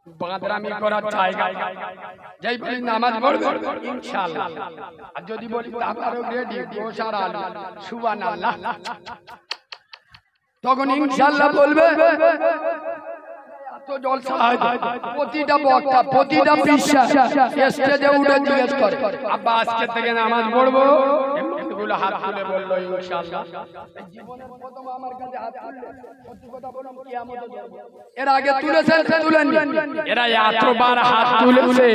বাঁদরামি করার জায়গা যেই বলি নামাজ পড়বো ইনশাআল্লাহ, আর যদি বলি তারপরও রেডি গোসার আলু সুবহানাল্লাহ, তখন ইনশাআল্লাহ বলবে। তো জলসা হয় প্রতিটা বক্তা প্রতিটা বিশ্বাস স্টেজে উঠে জিজ্ঞেস করে আব্বা আজকে থেকে নামাজ পড়বো, এগুলো হাত তুলে বললো ইনশাআল্লাহ। জীবনের প্রথম আমার কাছে হাত তুললো, সত্যি কথা বলুন কিয়ামতে যাব। এর আগে তুলেছেন তুলেননি, এরা এতবার হাত তুলেছে,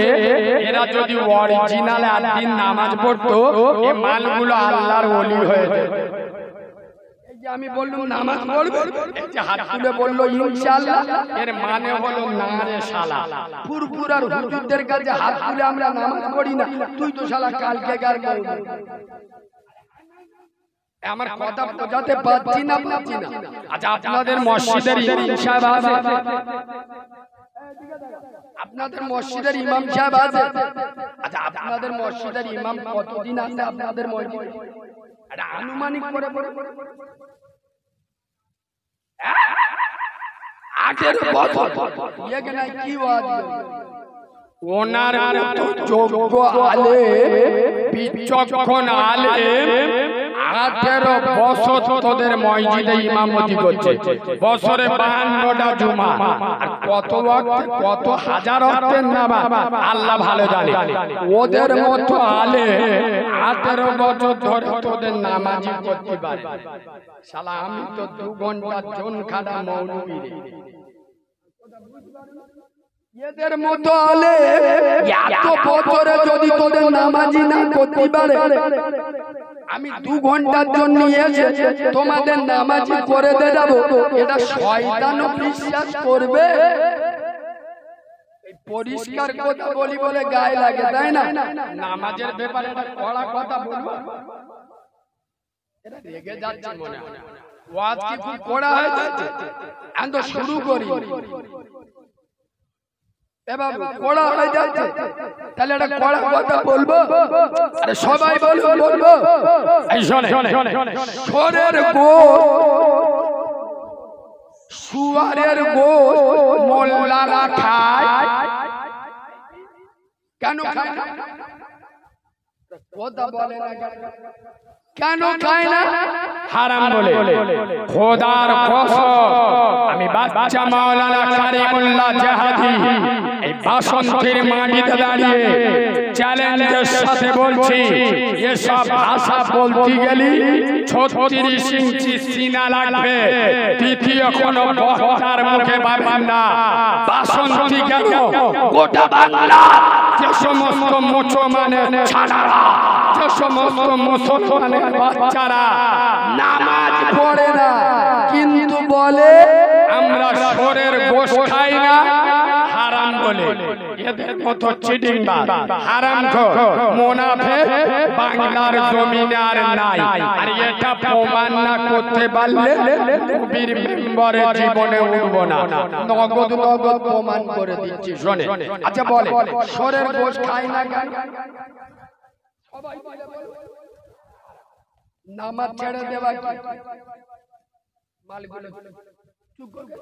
এরা যদি অরিজিনাল আদিন নামাজ পড়তো এই মালগুলো আল্লাহর ওলি হয়ে যেত। আমি বললাম নামাজ পড়বো, এই যে হাত তুলে বললো ইনশাআল্লাহ, এর মানে হলো না রে শালা, পুরপুর আর হুজুরদের কাছে হাত তুলে আমরা নামাজ পড়ি না, তুই তো শালা কালকে গার করবি। আমার কথা বোঝাতে পারছি না পারছি না। আচ্ছা আপনাদের মসজিদের ইমাম সাহেব আছে, আপনাদের মসজিদের ইমাম সাহেব আছে, আচ্ছা আপনাদের মসজিদের ইমাম কতদিন আছে আপনাদের মসজিদে? এটা আনুমানিক করে বলে 18 বছর এখানে কি ওয়াজ ওনার মতো যোগ্য আলেম বিচক্ষণ আলেম 18 বছর তোদের মসজিদে ইমামতি করছে, বছরে 52টা জুমা, আর কত ওয়াক্ত কত হাজার ওয়াক্তের নামাজ আল্লাহ ভালো জানে। ওদের মতো আলেম 18 বছর ধরে তোদের নামাজি করতে পারে। শালা আমি তো 2 ঘন্টা জন খাড়া মৌলবী রে, এদের মতো আলেম এত বছরে যদি তোদের নামাজি না করতে পারে, আমি 2 ঘন্টার জন্য এসে তোমাদের নামাজি করে দিয়ে যাব, এটা শয়তানও বিশ্বাস করবে? পরিষ্কার কথা বলি বলে গায়ে লাগে, তাই না? নামাজের ব্যাপারে একটা কড়া কথা বলবো, এটা রেগে যাচ্ছে মনে হয়, ওয়াজ কি খুব কড়া হয়ে যাচ্ছে? আমি তো শুরু করি এবার কড়া হয়ে যাচ্ছে, তাহলে একটা কড়া কথা বলবো, আরে সবাই বলবো। এই শোনে, শোরের গোশত শুয়ারের গোশত মোল্লারা খায়, কেন খায় না? কথা বলে না কেন খায় না? হারাম বলে। খোদার কসম আমি বাচ্চা মাওলানা কারিমুল্লাহ জাহাদি এই বাসন্তীর মাটিতে দাঁড়িয়ে চ্যালেঞ্জের সাথে বলছি, এসব ভাষা বলতে গেলে 36 ইঞ্চি সিনা লাগবে, তৃতীয় কোন বক্তার মুখে পাবেন না। বাসন্তী কেন গোটা বাংলা যে সমস্ত মুসলমানের ছাড়ারা, যে সমস্ত মুসলমানের বাচ্চারা নামাজ পড়ে না কিন্তু বলে আমরা শোরের গোশত খাই না, হারাম বলে, এদের মতো চিটিংবাজ হারামখোর মুনাফিক বাংলার জমিনে আর নাই। আর এটা প্রমাণ না করতে পারলে কবির মেম্বারে জীবনে উঠব না, নগদ প্রমাণ করে দিচ্ছি। শোনে, আচ্ছা বলে শোরের গোশত খাই না, সবাই বলে নামাজ ছেড়ে দেওয়া কি? মালগুলো চুপ করে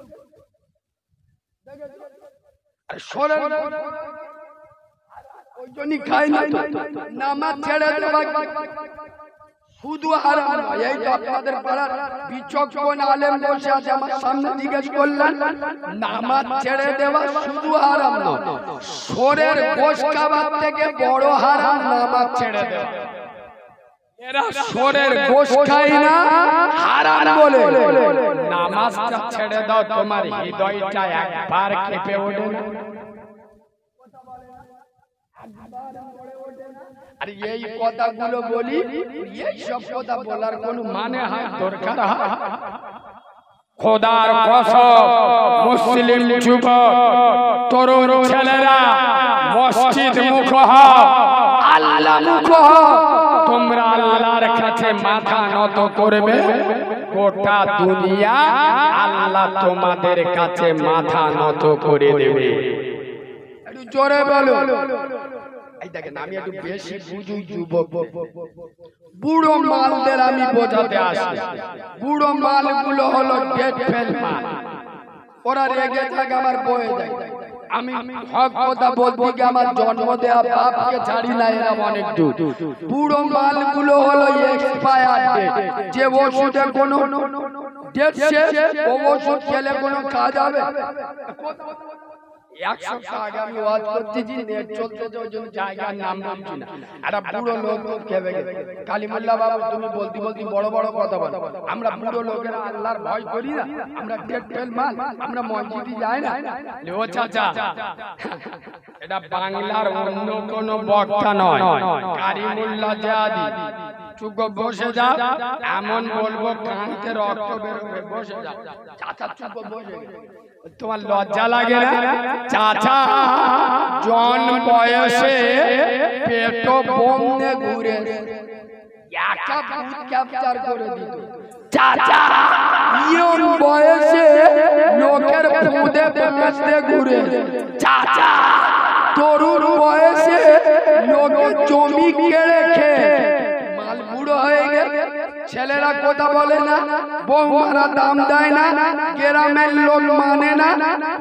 ওই জন্যই খাই না, নামাজ ছেড়ে দেওয়া শুধু হারাম নয়। এই তো আপনাদের পাড়ার বিচক্ষণ আলেম বসে আছে, আমার সামনে জিজ্ঞেস করলেন নামাজ ছেড়ে দেওয়া শুধু হারাম নয়, শোরের গোশত খাবার থেকে বড় হারাম নামাজ ছেড়ে দেওয়া। এরা শোরের গোশত খায় না হারাম বলে, নামাজটা ছেড়ে দাও, তোমার হৃদয়টা একবার কেঁপে ওঠে না? আর এই কথাগুলো বলি, এই সব কথা বলার কোনো মানে হয় দরকার হয়? খোদার কসম মুসলিম যুবক তরুণ ছেলেরা মসজিদ মুখ হও, আল্লাহ মুখ হও, তোমরা আল্লাহর কাছে মাথা নত করবে, গোটা দুনিয়া আল্লাহ তোমাদের কাছে মাথা নত করে দেবে। একটু জোরে বলো। এই দেখেন আমি একটু বেশি বুঝুই যুবক, বুড়ো মালদের আমি বোঝাতে আসি। বুড়ো মালগুলো হলো ডেট ফেল মাল, ওরা রেগে থাকে আমার বয়ে যায়, আমি হক কথা বলতে গিয়ে আমার জন্ম দেয়া বাপকে ছাড়ি না, এরা অনেক দূর। পুরো মালগুলো হলো এক্সপায়ার ডেট, যে ওষুধে কোনো ডেট শেষ, ও ওষুধ খেলে কোনো কাজ হবে? এক সপ্তাহ আগে আমি ওয়াজ করতেছি, নেট চলতেছে, ওই জন্য জায়গার নাম বলছি না। একটা বুড়ো লোক খেবে গেছে, কালিমুল্লাহ বাবু তুমি বলতে বলতে বড় বড় কথা বলো। আমরা বুড়ো লোকেরা আল্লাহর ভয় করি না, আমরা ডেট ফেল মাল, আমরা মসজিদে যাই না। ও চাচা, এটা বাংলার অন্য কোনো বক্তা নয়, কারিমুল্লাহ জাহাদি। চুপ বসে যাও, এমন বলবো কানতে রক্ত বেরোবে, বসে যাও। চাচা চুপ বসে, তোমার লজ্জা লাগে না? চাচা জন বয়সে পেট বোমে ঘুরে একা ভূত ক্যাপচার করে দিত। চাচা ইয়ং বয়সে লোকের ফুঁদে বেঁচতে ঘুরে। চাচা তরুণ বয়সে লোকের জমি কেড়ে খেয়ে মাল বুড়ো হয়ে গেছে। ছেলেরা কথা বলে না, বৌমারা দাম দেয় না, গ্রামের লোক মানে না,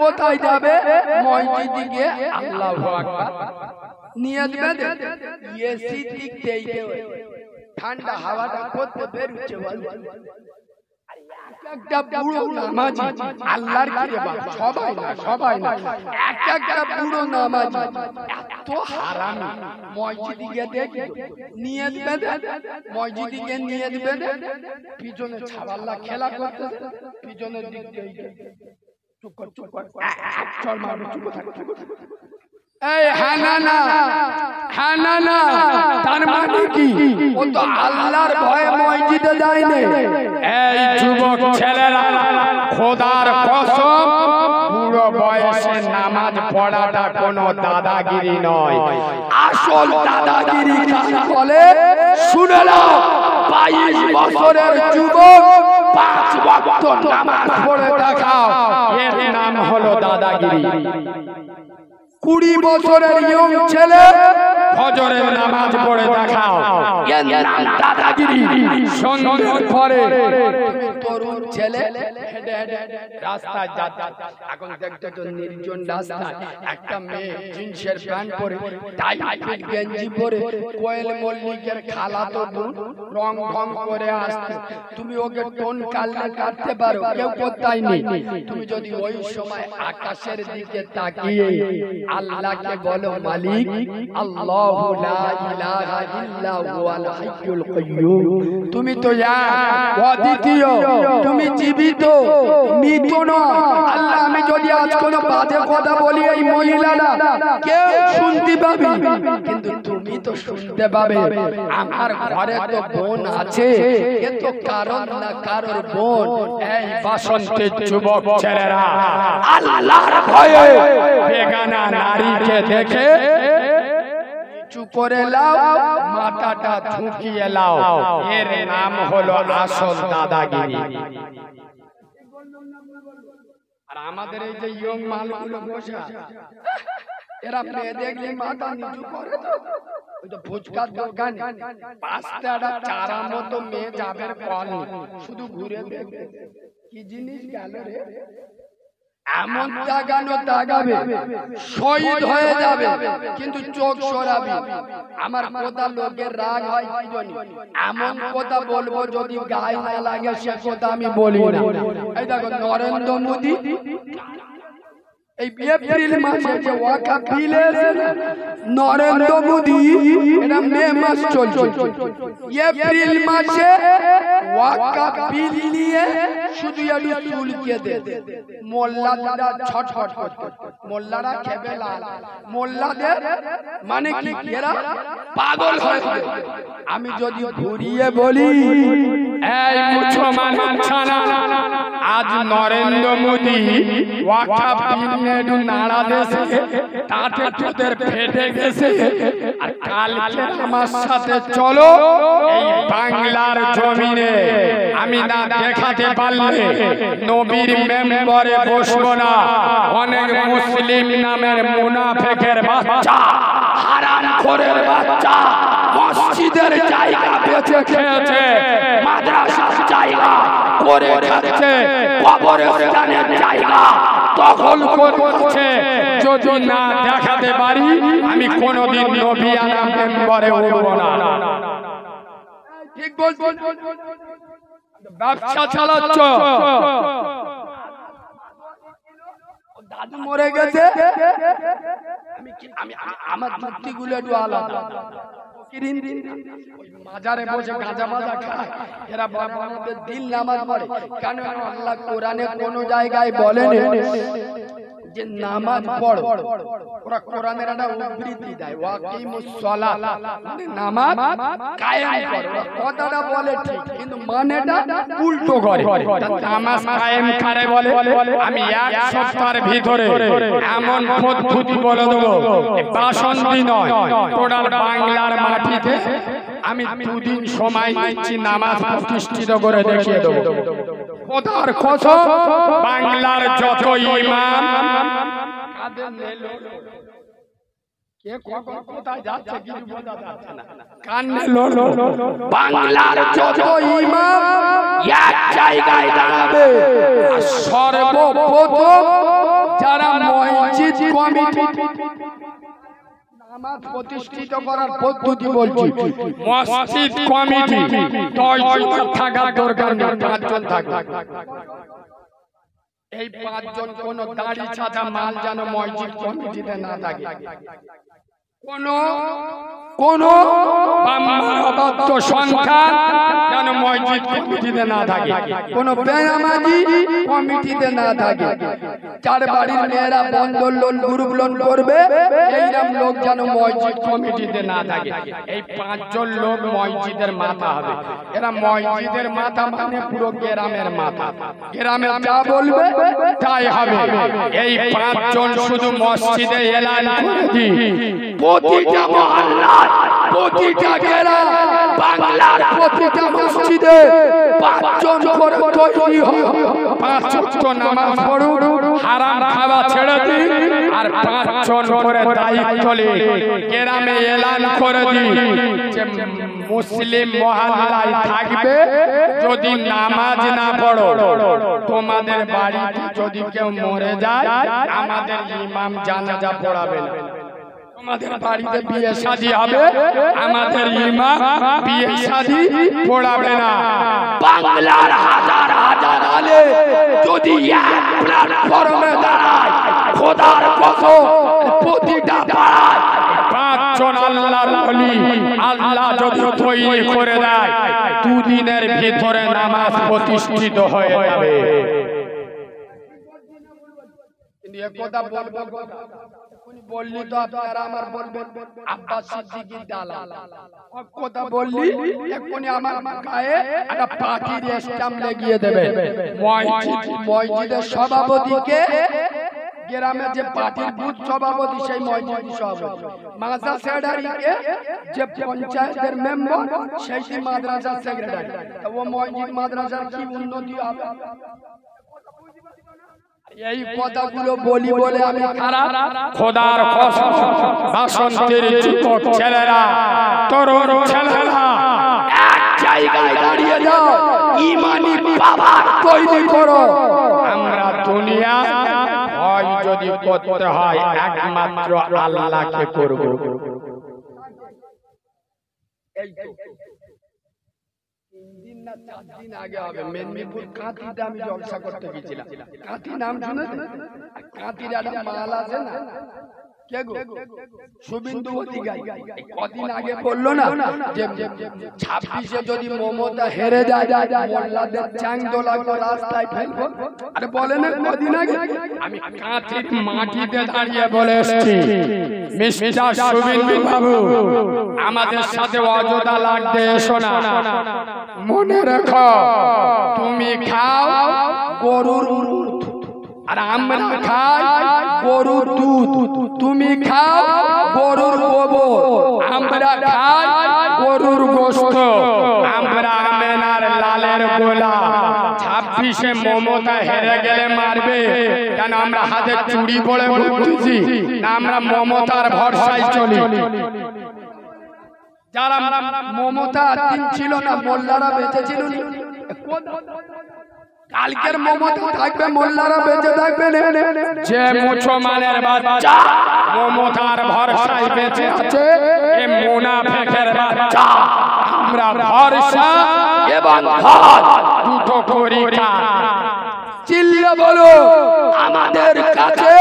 কোথায় যাবে? মসজিদে গিয়ে আল্লাহু আকবার নিয়ত বেঁধে এসি দিকতেই ঠান্ডা হাওয়াটা করতে বেরুচ্ছে। একটা বুড়ো নামাজি আল্লাহর কিরে বাপ, সবাই না সবাই না, একটা বুড়ো নামাজি এত হারামি। মসজিদে গিয়ে দেখি নিয়ত বেঁধে, মসজিদে গিয়ে নিয়ত বেঁধে পিছনে ছাওয়াল্লা খেলা করতে, পিছনের দিক দিয়ে চুপ কর চুপ কর, চল মারবে, চুপ থাক। এই হ্যাঁ না না, হ্যাঁ না না, তার মানে কি? ও তো আল্লাহর ভয়ে মসজিদে যায় না। এই যুবক ছেলেরা, খোদার কসম, বুড়ো বয়সে নামাজ পড়াটা কোনো দাদাগিরি নয়। আসল দাদাগিরি কাকে বলে শুনে নাও। 22 বছরের যুবক 5 ওয়াক্ত নামাজ পড়ে দেখাও, এর নাম হলো দাদাগিরি। 20 বছরের ইয়ং ছেলে ফজরের নামাজ পড়ে দেখাও, এর নাম দাদাগিরি। সন্ধ্যার পরে তরুণ ছেলে হেঁটে হেঁটে রাস্তায় যাচ্ছে, এখন দেখতে তো নির্জন রাস্তায় একটা মেয়ে জিন্সের প্যান্ট পরে, টাইট গেঞ্জি পরে, কোয়েল মল্লিকের খালাতো বোন রং ঢং করে আসছে। তুমি ওকে টোন কালনে কাটতে পারো, কেউ কোথায় নেই। তুমি যদি ওই সময় আকাশের দিকে তাকিয়ে আল্লাহকে বলো, মালিক আল্লাহু লা ইলাহা ইল্লা হুয়াল হাইয়ুল কাইয়্যুম, তুমি তো এক অদ্বিতীয়, তুমি জীবিত, মৃত নয়। আল্লাহ, আমি যদি আজ কোনো বাজে কথা বলি এই মহিলারা কেউ শুনতে পাবে, কিন্তু তুমি তো শুনতে পাবে। আমার ঘরে তো বোন আছে, এ তো কারণ না কারোর বোন। এই বাসন্তের যুবক ছেলেরা, আল্লাহর ভয়ে বেগানা নারীকে দেখে চুপ করে লাও, মাথাটা ঝুঁকিয়ে লাও, এর নাম হলো আসল দাদাগিরি। আর আমাদের এই যে ইয়ং মালগুলো বসে এরা মেয়ে দেখলে মাথা নিচু করে, তো ওই তো ফুচকার দোকান পাঁচটা চারা মতো মেয়ে যাবে কল, শুধু ঘুরে দেখবে কি জিনিস গেল রে। এমন দাগানো দাগাবে, শহীদ হয়ে যাবে, কিন্তু চোখ সরাবি। আমার কথা লোকের রাগ হয় কি জানি, এমন কথা বলবো যদি গায়ে না লাগে সে কথা আমি বলি না। এই দেখো নরেন্দ্র মোদী এই এপ্রিল মাসে যে ওয়াকা বিল এসেছে, নরেন্দ্র মোদী এটা মে মাস চলছে, এপ্রিল মাসে ওয়াকা বিল নিয়ে শুধু একটু চুলকে দে, মোল্লারা ছটফট করতে, মোল্লারা খেবে লাল, মোল্লাদের মানে কি এরা পাগল হয়ে যাবে। আমি যদি ঘুরিয়ে বলি, এই মুসলমান ছানা, আজ নরেন্দ্র মোদী ওয়াকা বিল একটু নাড়া দেশে তাতে তোদের ফেটে গেছে, আর কালকে আমার সাথে চলো এই বাংলার জমিনে, আমি না দেখাতে পারলে নবীর মেম্বরে বসবো না। অনেক মুসলিম নামের মুনাফিকের বাচ্চা, হারামখোরের বাচ্চা মসজিদের জায়গা বেঁচে খেয়েছে, মাদ্রাসার জায়গা করে খাচ্ছে, কবরস্থানের জায়গা দখল করছে। যদি না দেখাতে পারি আমি কোনোদিন নবী আনা মেম্বারে উঠবো না। ঠিক বলছি? ব্যবসা চালাচ্ছ, দাদু মরে গেছে, আমার যুক্তিগুলো একটু আলাদা। মাজারে বসে গাঁজা মাজা খায়, এরা বাবাদের দিল নামাজ পড়ে। কেন আল্লাহ কোরআনে কোন জায়গায় বলেন যে নামাজ পড়ো? ওরা কোরআনের একটা উদ্ধৃতি দেয়, ওয়াকিমুস সালাত, মানে নামাজ কায়েম করো। কথাটা বলে ঠিক, কিন্তু মানেটা উল্টো করে। নামাজ কায়েম করে বলে আমি এক সপ্তাহের ভিতরে এমন পদ্ধতি বলে দেবো, বাসন্তী নয়, টোটাল বাংলার মাটিতে আমি 2 দিন সময় নিচ্ছি, নামাজ প্রতিষ্ঠিত করে দেখিয়ে দেবো। খোদার কসম, বাংলার যত ইমাম কাদের নেলো, কে কখন কোথায় যাচ্ছে কিছু বোঝা যাচ্ছে না, কানে লোলো, বাংলার যত ইমাম এক জায়গায় দাঁড়াবে। সর্বপ্রথম যারা মসজিদ কমিটি নামাজ প্রতিষ্ঠিত করার পদ্ধতি বলছি, মসজিদ কমিটি 10 জন থাকার দরকার নেই, 5 জন থাকবে। এই 5 জন কোন দাড়ি ছাড়া মাল যেন মসজিদ কমিটিতে না থাকে, কোন বাম্মাবাদ্য সংখ্যা যেন মসজিদ কমিটিতে না থাকে, কোন বেনামাজি কমিটিতে না থাকে। যার বাড়ির মেয়েরা বন্ধন লোন গ্রুপ লোন করবে এইরকম লোক যেন মসজিদ কমিটিতে না থাকে। এই 5 জন লোক মসজিদের মাথা হবে। এরা মসজিদের মাথা মানে পুরো গ্রামের মাথা, গ্রামে যা বলবে তাই হবে। এই 5 জন শুধু মসজিদে এলান করে দি, প্রতিটা মহল্লায়, প্রতিটা গ্রাম, বাংলার প্রতিটা মসজিদে 5 জন করে তৈরি হবে। 5 ওয়াক্ত নামাজ পড়ুন, হারাম খাওয়া ছেড়ে দিন, আর 5 জন করে দায়িত্ব নিন। গ্রামে এলান করে দিন যে মুসলিম মহল্লায় থাকবে, যদি নামাজ না পড়ো, তোমাদের বাড়িতে যদি কেউ মরে যায় আমাদের ইমাম জানাজা পড়াবে না। তোমাদের বাড়িতে বিয়ে শাদী হবে, আমাদের ইমাম বিয়ে শাদী পড়াবে না। বাংলার হাজার হাজার আলেম যদি এক প্ল্যাটফর্মে দাঁড়ায়, খোদার কসম প্রতিটা পাড়ায় 5 জন আল্লাহর ওলি আল্লাহ যদি তৈরি করে দেয়, 2 দিনের ভিতরে নামাজ প্রতিষ্ঠিত হয়ে যাবে। কিন্তু এক কথা বলবো, বললি তো আপনারা আমার বলবেন আব্বাস সিদ্দিকীর দালাল। কথা বললি এক্ষুনি আমার গায়ে একটা পার্টির স্ট্যাম্প লাগিয়ে দেবে। মসজিদের সভাপতিকে, গ্রামে যে পার্টির বুথ সভাপতি সেই মসজিদ সভাপতি, মাদ্রাসা সেক্রেটারিকে যে পঞ্চায়েতের মেম্বার সেই মাদ্রাসা সেক্রেটারি। ও মসজিদ মাদ্রাসার কি উন্নতি হবে? এই কথাগুলো বলি বলে আমি খারাপ? খোদার কসম, বাসন্তীর যুবক ছেলেরা, তরুণ ছেলেরা, এক জায়গায় দাঁড়িয়ে যাও, ইমানি বাবা তৈরি করো। আমরা দুনিয়া হয় যদি করতে হয় একমাত্র আল্লাহকে করব। এই তো 3 দিন না 4 দিন আগে হবে, মেদিনীপুর কাঁথিতে আমি জলসা করতে গেছিলাম। কাঁথি নাম শুনেছেন? কাঁথির একটা মাল আছে না, কে গো? শুভেন্দু অধিকারী। কদিন আগে বললো না যে 26-এ যদি মমতা হেরে যায় মোল্লাদের চ্যাং দোলা করে রাস্তায় ফেলবো। আরে বলে না কদিন আগে? আমি কাঁথির মাটিতে দাঁড়িয়ে বলে এসেছি, মিস্টার শুভেন্দু বাবু, আমাদের সাথে অযোধ্যা লাগতে এসো না। মনে রেখো, তুমি খাও গরুর দুধ আর আমরা খাই গরুর দুধ। তুমি খাও গরুর গোবর, আমরা খাই গরুর গোশত। আমরা আমেনার লালের গোলা। 26-এ মমতা হেরে গেলে মারবে কেন? আমরা হাতে চুড়ি পরে বলতেছি না, আমরা মমতার ভরসায় চলি। যারা মমতা দিন ছিল না, মোল্লারা বেঁচে ছিল না, কালকের মমতা থাকবে, মোল্লারা বেঁচে থাকবে না। যে মুসলমানের বাচ্চা মমতার ভরসায় বেঁচে আছে, এ মুনাফিকের বাচ্চা। আমরা ভরসা এবং ভয় দুটো করি না। চিল্লা বলো, আমাদের কাছে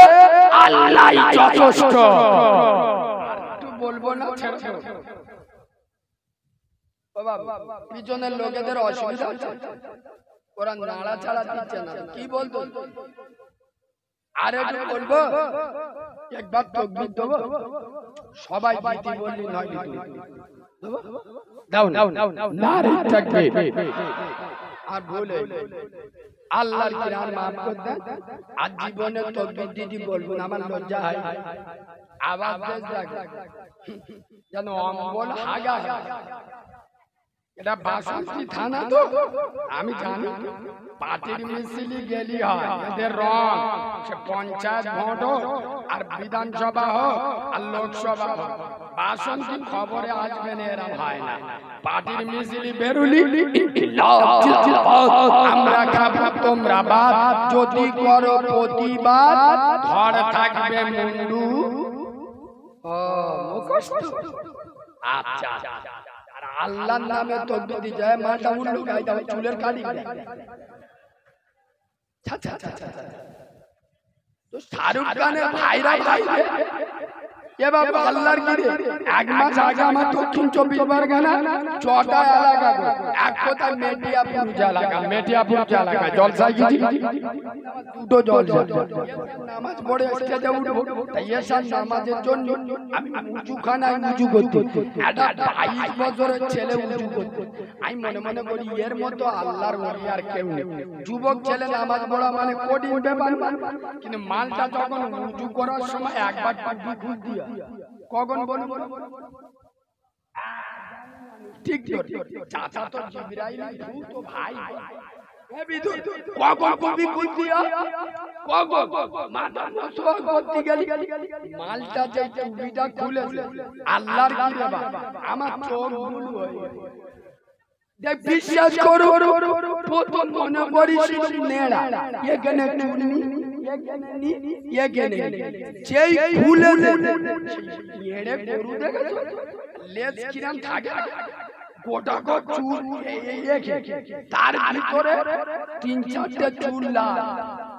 আল্লাহই যথেষ্ট। একটু বলবো না, পিছনের লোকেদের অসুবিধা আছে, ওরা নাড়া ছাড়া দিচ্ছে না। কি বলতো আরে বলবো, একবার তকবীর দেবো, সবাই দিতে বললি নয় দাও দাও নারে তাকবীর। আর বলে আল্লাহর কিরাম মাফ করে দেন, আজ জীবনে তকবীর দিদি বলবো না, আমার লজ্জা হয়। আওয়াজ দেখ যেন অম্বল হাগা। এটা বাসন্তী থানা তো আমি জানি। পার্টির মিছিলি গেলি হয়, এদের রং সে পঞ্চায়েত ভোট হোক আর বিধানসভা হোক আর লোকসভা হোক, বাসন্তী খবরে আসবে না, এরা হয় না। পার্টির মিছিলি বেরুলি আমরা খাবো, তোমরা বাদ। যদি করো প্রতিবাদ, ধর থাকবে মুন্ডু। আচ্ছা, আল্লাহর নামে তকবীর দি যায়, মাথা উল্লু গায় দাও, চুলের কালি তো শাহরুখ খানের ভাইরা ভাই এবার আল্লাহর গিরে। এক মাস আগে আমার দক্ষিণ 24 পরগনা চটা এলাকা, এক কথা মেটিয়াপুর এলাকা, মেটিয়াপুর এলাকা জলসায় গেছি, দুটো জলসা। নামাজ পড়ে স্টেজে উঠবো, তাই এসার নামাজের জন্য আমি উঁচুখানায় উঁচু করতে, একটা 22 বছরের ছেলে উঁচু করতে। আমি মনে মনে করি এর মতো আল্লাহর ওলি আর কেউ নেই। যুবক ছেলে নামাজ পড়া মানে কঠিন ব্যাপার, কিন্তু মালটা যখন উঁচু করার সময় একবার খুঁজ দিয়া কখন বলবো ঠিক চাচা তো জিবরাইল তো ভাই মালটা যে টুপিটা খুলেছে আল্লাহর কিরাম, আমার চোখ ভুল হয়ে দেখ। বিশ্বাস করো, প্রথম মনে করেছিল নেড়া, এখানে চুলনি, যেই খুলে নেড়ে গরু দেখেছো লেজ কিরাম থাকে, গোটা গোটা চুল, তার ভিতরে 3-4টে চুল লাল,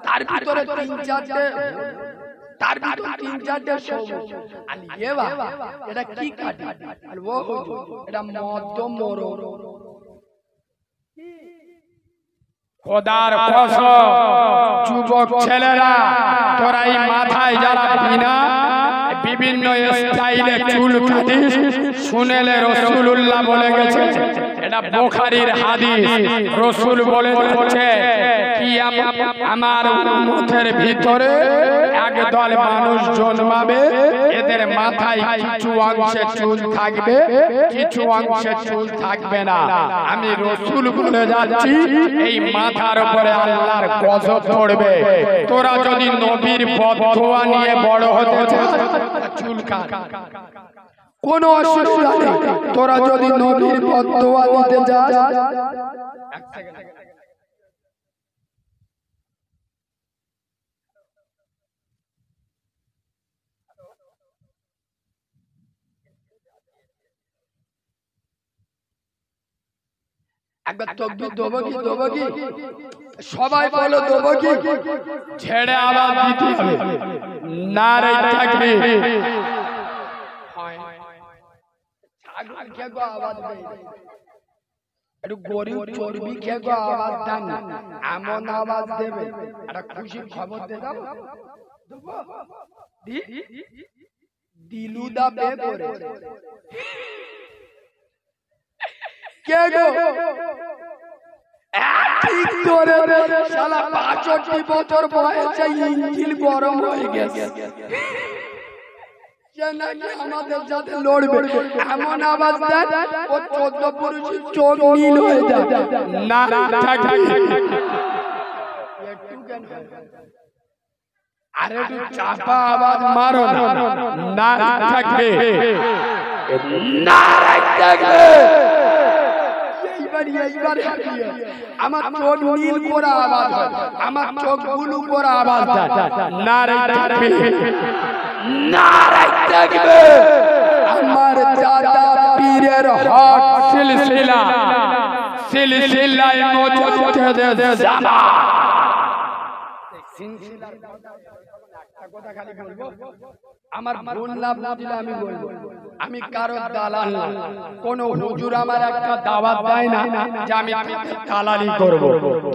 তার ভিতরে 3-4টে, তার ভিতরে 3-4টে সবুজ। আর এ বাবা এটা কি কাটি, আর ও এটা মধ্যম মরো। খোদার কসম যুবক ছেলেরা, তোরা এই মাথায় যারা বিনা বিভিন্ন স্টাইলে চুল কাটিস, শুনেলে রাসূলুল্লাহ বলে গেছে, এটা বুখারীর হাদিস। রাসূল বলে দিচ্ছে কিয়ামত আমার উম্মতের ভিতরে একদল মানুষ জন্মাবে, এদের মাথায় কিছু অংশে চুল থাকবে, কিছু অংশে চুল থাকবে না। আমি রাসূল বলে যাচ্ছি এই মাথার উপরে আল্লাহর গজব পড়বে। তোরা যদি নবীর বদদোয়া নিয়ে বড় হতে চাস, চুল কাট, কোন অসুবিধা নেই। তোরা যদি নবীর বদদোয়া নিতে চাস, এক সেকেন্ড একবার তকবীর দেবো কি, দেবো কি? সবাই বলো দেবো কি? ছেড়ে আবার দিতে হবে, নারে তাকবীর। ছাগল খেগো আওয়াজ দেয়, একটু গরু চর্বি খেগো আওয়াজ দেন, এমন আওয়াজ দেবে একটা খুশির খবর দে দাও। দিলুদা বে করে কে গো? ঠিক ধরে শালা 65 বছর বয়সে ইঞ্জিল গরম হয়ে গেছে, আমাদের সাথে লড়বে এমন আওয়াজ দেন ও 14 পুরুষের চোখ নীল হয়ে যায়। না আরে একটু চাপা আওয়াজ মারো না, থাকবে না থাকবে। বেরিয়ে এইবারে আমার চোখ নীল করে আওয়াজ হয়, আমার চোখ ব্লু করে আওয়াজ দেয়, নারে তাকবীর, নারে তাকবীর। আমার দাদা পীরের হক সিলসিলা, সিলসিলায় মুজাদ্দিদ জামান। সিলসিলার একটা কথা খালি বলবো, আমার বললাম না দিলে আমি বলবো, আমি কারো দালাল না। কোন হুজুর আমার একটা দাওয়াত দেয় না যে আমি দালালি করব,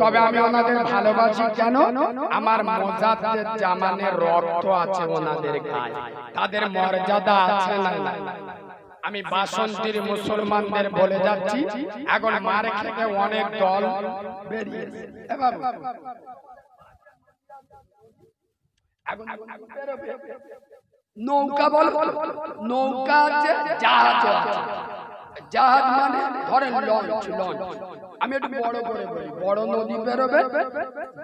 তবে আমি ওনাদের ভালোবাসি। কেন? আমার মুজাদ্দিদ জামানের রক্ত আছে ওনাদের গায়ে, তাদের মর্যাদা আছে না। আমি বাসন্তীর মুসলমানদের বলে যাচ্ছি, এখন মার খেতে অনেক দল বেরিয়েছে। নৌকা বল, নৌকা আছে, জাহাজ আছে। জাহাজ মানে ধরেন লঞ্চ, লঞ্চ। আমি একটু বড় করে বলি, বড় নদী বেরোবে,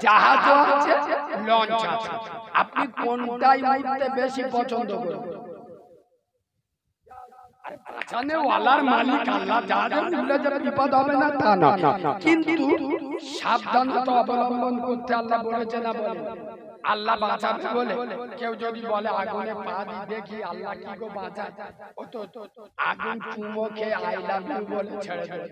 জাহাজ আছে, লঞ্চ আছে। আপনি কোনটাই উঠতে বেশি পছন্দ করবেন? ওয়ালার মালিক আল্লাহ, জাহাজে উঠলে যে বিপদ হবে না তা না, কিন্তু সাবধানতা অবলম্বন করতে আল্লাহ বলেছে না? বলে আল্লাহ বাঁচাবে বলে। কেউ যদি বলে আগুনে পা দিয়ে দেখি আল্লাহ কি গো বাঁচায়, ও তো আগুন চুমো খেয়ে আই লাভ ইউ বলে ছেড়ে দেবে।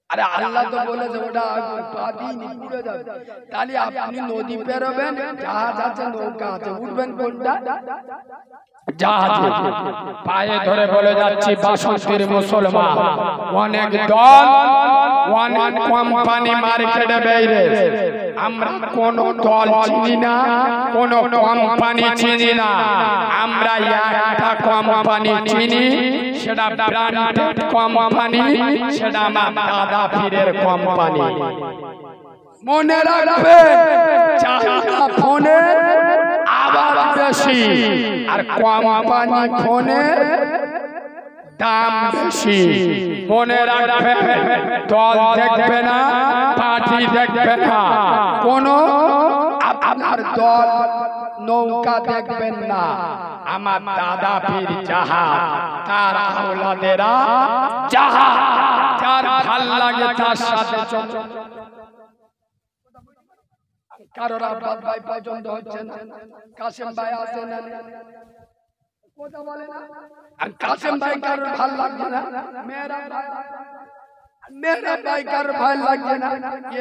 আরে আল্লাহ তো বলেছে ওটা আগুন পা দিয়ে পুড়ে যাবে। তাহলে আপনি নদী পেরোবেন, জাহাজ আছে, নৌকা আছে, উঠবেন কোনটা? জাহাজে। পায়ে ধরে বলে যাচ্ছি বাসন্তীর মুসলমান, অনেক দল, অনেক কোম্পানি মার্কেটে বেরিয়েছে। আমরা কোন দল চিনি না, কোন কোম্পানি চিনি না, আমরা একটা কোম্পানি চিনি, সেটা ব্র্যান্ডেড কোম্পানি, সেটা আমার দাদা পীরের কোম্পানি। মনে রাখবে, চাচা ফোনে আওয়াজ বেশি আর কোম্পানি ফোনে দাম বেশি। মনে রাখবে, দল দেখবে না, পার্টি দেখবে না, কোন আপনার দল নৌকা দেখবেন না। আমার দাদা পীর জাহাজ, তার আওলাদেরা জাহাজ, যার ভাল লাগে তার সাথে চল। কারোর আব্বাস ভাই পছন্দ হচ্ছে না, কাসেম ভাই আছে না, কথা বলে না। আর কাসেম ভাই কারোর ভাল লাগছে না, মেরা ভাই কারোর ভালো লাগছে না,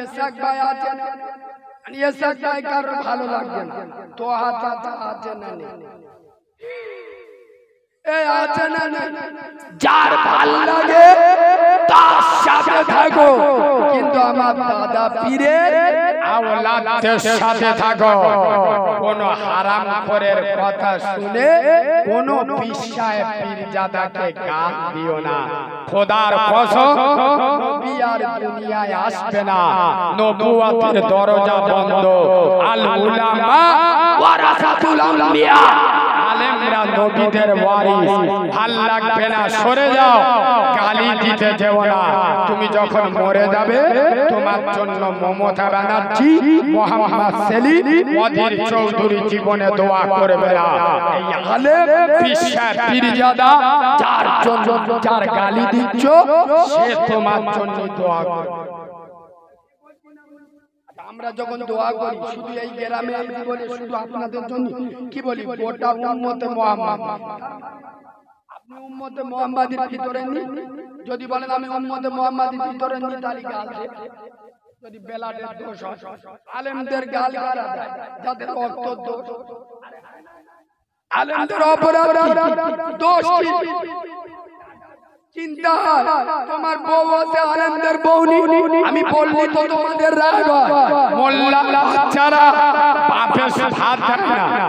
ইসাক ভাই আছে না, ইসাক ভাই কারোর ভালো লাগছে না, তোহা চাচা আছে না, এই আছে না, যার ভাল লাগে তার সাথে থাকো, কিন্তু আমার দাদা পীরের আওলাদের সাথে থাকো। কোন হারামখোরের কথা শুনে কোন বিশ্বায় পীরজাদাকে গান দিও না। খোদার কসম, নবী আর দুনিয়ায় আসবে না, নবুয়তের দরজা বন্ধ। আল উলামা ওয়ারাসাতুল আম্বিয়া, আলেমরা নবীদের ওয়ারিস। ভাল লাগবে না, সরে যাও, গালি দিতে যেও না। তুমি যখন মরে যাবে, তোমার জন্য মমতা ব্যানার্জি, মোহাম্মদ সেলিম, অধীর চৌধুরী জীবনে দোয়া করবে না। এই আলেম বিশ্বাস পীরজাদা, যার জন্য যার গালি দিচ্ছ, সে তোমার জন্য দোয়া করবে। আমরা যখন দোয়া করি শুধু এই গ্রামে বলি, শুধু আপনাদের জন্য কি বলি, গোটা উম্মতে মুহাম্মদ। আপনি উম্মতে মুহাম্মাদের ভিতরে নি, যদি বলেন আমি উম্মতে মুহাম্মাদের ভিতরে নি, তাহলে গাল দেয়। যদি বেলালের দোষ হয়, আলেমদের গাল কারা দেয়? যাদের রক্ত দোষ, আলেমদের অপরাধ দোষ কি? চিন্তা হয় তোমার বউ আছে, আলেমদের বউ নি, আমি বললি তো তোমাদের রাগ হয়। মোল্লা বাচ্চারা বাপের ভাত খায় না,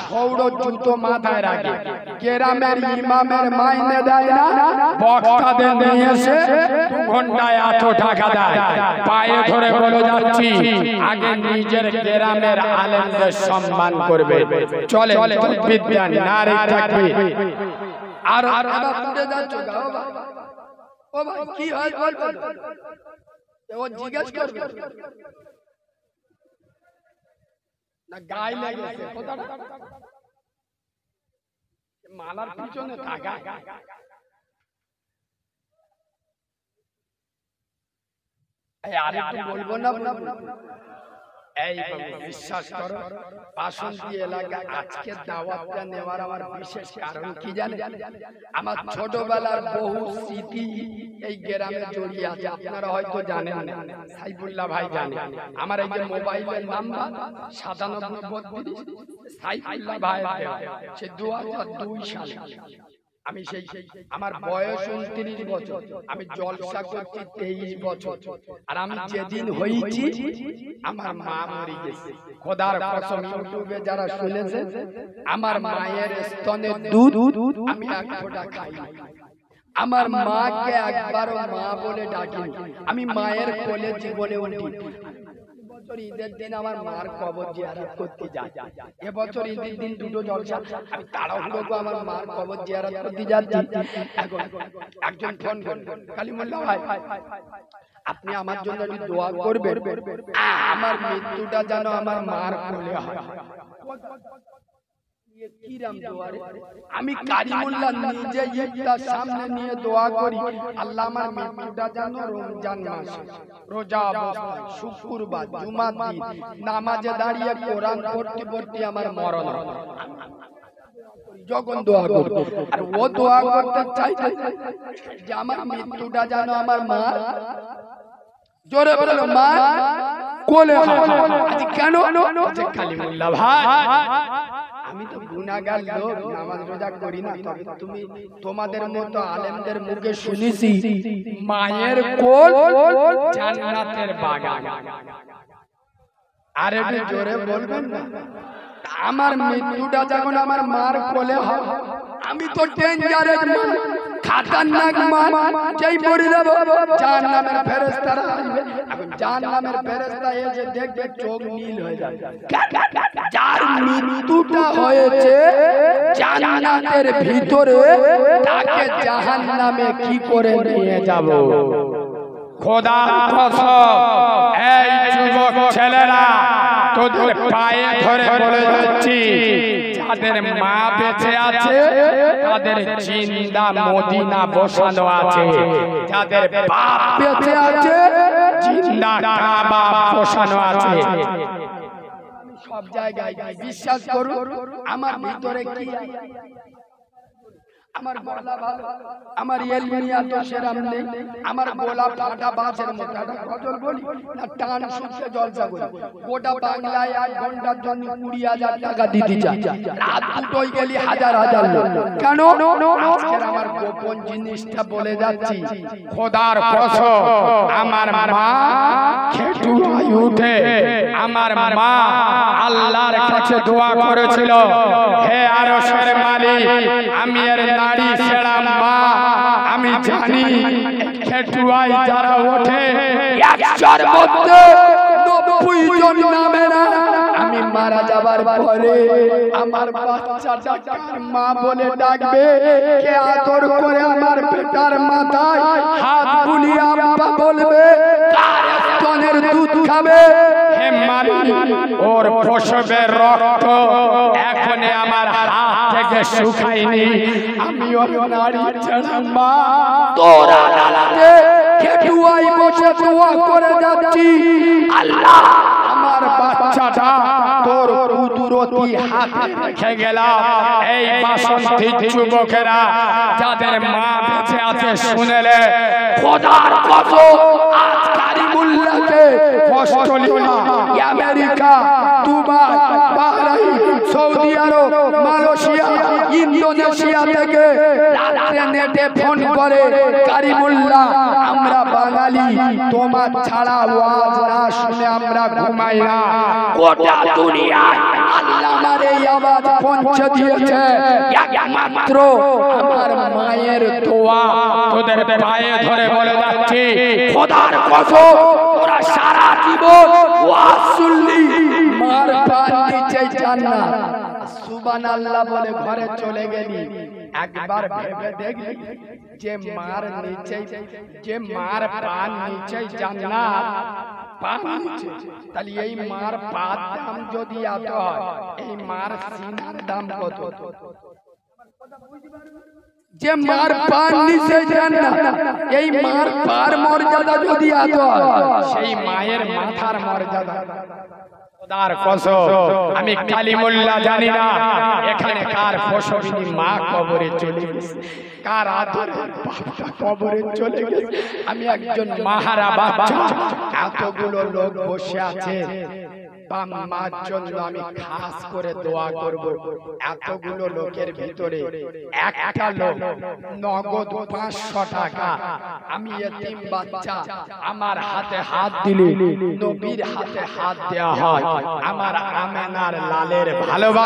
সৌর জুতো মাথায় রাখে, গ্রামের ইমামের মাইনে দেয় না, বক্তাদের নিয়ে এসে 2 ঘন্টায় এত টাকা দেয়। পায়ে ধরে বলে যাচ্ছি, আগে নিজের গ্রামের আলেমদের সম্মান করবে। চলে বিদ্যা নারী তাকবীর। আর উঠে যাচ্ছ, ও ভাই কি হয় বলবে, ও জিজ্ঞেস করবে না, গায়ে লেগেছে কথাটা, মালার পিছনে থাকা। এই আরেকটু বলবো না এই বিশ্বাস করো বাসন্তী এলাকা আজকে দাওয়াতটা নেওয়ার আমার বিশেষ কারণ কি জানেন? আমার ছোটবেলার বহু স্মৃতি এই গ্রামে জড়িয়ে আছে। আপনারা হয়তো জানেন না, সাইফুল্লাহ ভাই জানে। আমার এই যে মোবাইলের নাম্বার 9732 সাইফুল্লাহ ভাই সে 2002 সালে। আমি সেই আমার বয়স 29 বছর, আমি জলসা করছি 23 বছর। আর আমি যেদিন হয়েছি আমার মা মরে গেছে। খোদার কসম, ইউটিউবে যারা শুনেছে আমার মায়ের স্তনের দুধ আমি এক ফোঁটা খাই। আমার মাকে একবারও মা বলে ডাকি। আমি মায়ের কোলে জীবনে উঠি। ঈদের দিন আমার মার কবর জিয়ারত করতে যাই। এবছর ঈদের দিন দুটো জলসা, আমি তাড়াহুড়ো করে আমার মার কবর জিয়ারত করতে যাচ্ছি। এখন একজন ফোন করে, কালিমুল্লাহ ভাই আপনি আমার জন্য একটু দোয়া করবেন, আমার মৃত্যুটা যেন আমার মার কোলে হয়। আমি কারিমুল্লাহ নিজে ইফতার সামনে নিয়ে দোয়া করি, আল্লাহ আমার মৃত্যুটা যেন রমজান মাসে রোজা অবস্থায় শুক্রবার জুমার দিন নামাজে দাঁড়িয়ে কোরআন পড়তে পড়তে আমার মরণ হয়। যখন দোয়া করব আর ও দোয়া করতে চাইছে যে আমার মৃত্যুটা যেন আমার মা, জোরে বলো মা কোলে হয়। আজ কেন? কালিমুল্লাহ ভাই আমি তো গুনাহগার লোক, নামাজ রোজা করি না, তবে তুমি তোমাদের মতো আলেমদের মুখে শুনেছি মায়ের কোল জান্নাতের বাগান। আর একটু জোরে বলবেন না? আমার মৃত্যুটা যখন আমার মার কোলে হয়, আমি তো ডেঞ্জারের মান, খাতারনাক মান, যেই পড়ে যাব জাহান্নামের ফেরেশতারা আসবে। এখন জাহান্নামের ফেরেশতা এসে দেখবে চোখ নীল হয়ে যাবে। যার মৃত্যুটা হয়েছে জান্নাতের ভিতরে, তাকে জাহান্নামে কি করে নিয়ে যাব? খোদার কসম, এই যুবক ছেলেরা তোদের পায়ে ধরে বলে যাচ্ছি, যাদের মা বেঁচে আছে তাদের জিন্দা মদিনা বসানো আছে, যাদের বাপ বেঁচে আছে জিন্দা কাবা বসানো আছে। সব জায়গায় বিশ্বাস করুন আমার ভিতরে কি আমার গলা ভালো, আমার এলমিয়া তো সেরাম নেই, আমার গলা ফাটা বাজের মতো একটা গজল বলি না, টান শুনতে জলসা করি। গোটা বাংলায় 1 ঘন্টার জন্য 20,000 টাকা দিতে চাই, রাত দুটোই গেলি হাজার হাজার লোক। কেন? আজকের আমার গোপন জিনিসটা বলে যাচ্ছি, খোদার কসম আমার মা খেটুয়ায় উঠে আমার মা আল্লাহর কাছে দোয়া করেছিল, হে আরশের মালিক আমি এর নারী ছেড়া মা, আমি জানি খেটুয়ায় যারা ওঠে 100-র মধ্যে 90 জন নামে না। আমি মারা যাবার পরে আমার বাচ্চাটা মা বলে ডাকবে, কে আদর করে আমার পেটার মাথায় হাত বুলিয়ে আব্বা বলবে, কার স্তনের দুধ খাবে? হে মালিক ওর প্রসবের রক্ত এখনো আমার হাত থেকে শুকায়নি, আমি ওর নারী ছেড়া মা তোরা দালাতে খেটুয়ায় বসে দোয়া করে যাচ্ছি, আল্লাহ আমার বাচ্চাটা তোর কুদরতি হাতে রেখে গেলাম। এই বাসন্তী যুবকেরা যাদের মা বেঁচে আছে শুনেলে খোদার কসম আজ কারিমুল্লাহকে Australia, America, Dubai, Bahrain, Saudi Arab, Malaysia, Indonesia থেকে রাতে নেটে ফোন করে, কারিমুল্লাহ আমরা বাঙালি, তোমার ছাড়া ওয়াজ না শুনে আমরা ঘুমাই না। গোটা দুনিয়ায় আল্লাহ আমার এই আওয়াজ পৌঁছে দিয়েছে একমাত্র আমার মায়ের দোয়া। তোদের পায়ে ধরে বলে যাচ্ছি খোদার কসম ওরা সারা জীবন ওয়াজ শুনলি মার পার নিচে জান্নাত, সুবহানাল্লাহ বলে ঘরে চলে গেলি, একবার ভেবে দেখলি যে মার নিচে, যে মার পার নিচে জান্নাত, পার নিচে, তাহলে এই মার পার দাম যদি এত হয়, এই মার সিনার দাম কত? যে মার পার নিচে জান্নাত, এই মার পার মর্যাদা যদি এত সেই মায়ের মাথার মর্যাদা। খোদার কসম আমি কালিমুল্লাহ জানি না এখানে কার ফসবিনী মা কবরে চলে গেছে, কার আদরের বাবা কবরে চলে গেছে। আমি একজন মাহারা বাচ্চা, এতগুলো লোক বসে আছে, মার জন্য আমি খাস করে দোয়া করব। এতগুলো লোকের ভিতরে একটা লোক নগদ 500 টাকা, আমি এতিম বাচ্চা, আমার হাতে হাত দিলে নবীর হাতে হাত দেওয়া হয়, আমার আমেনার লালের ভালোবাসা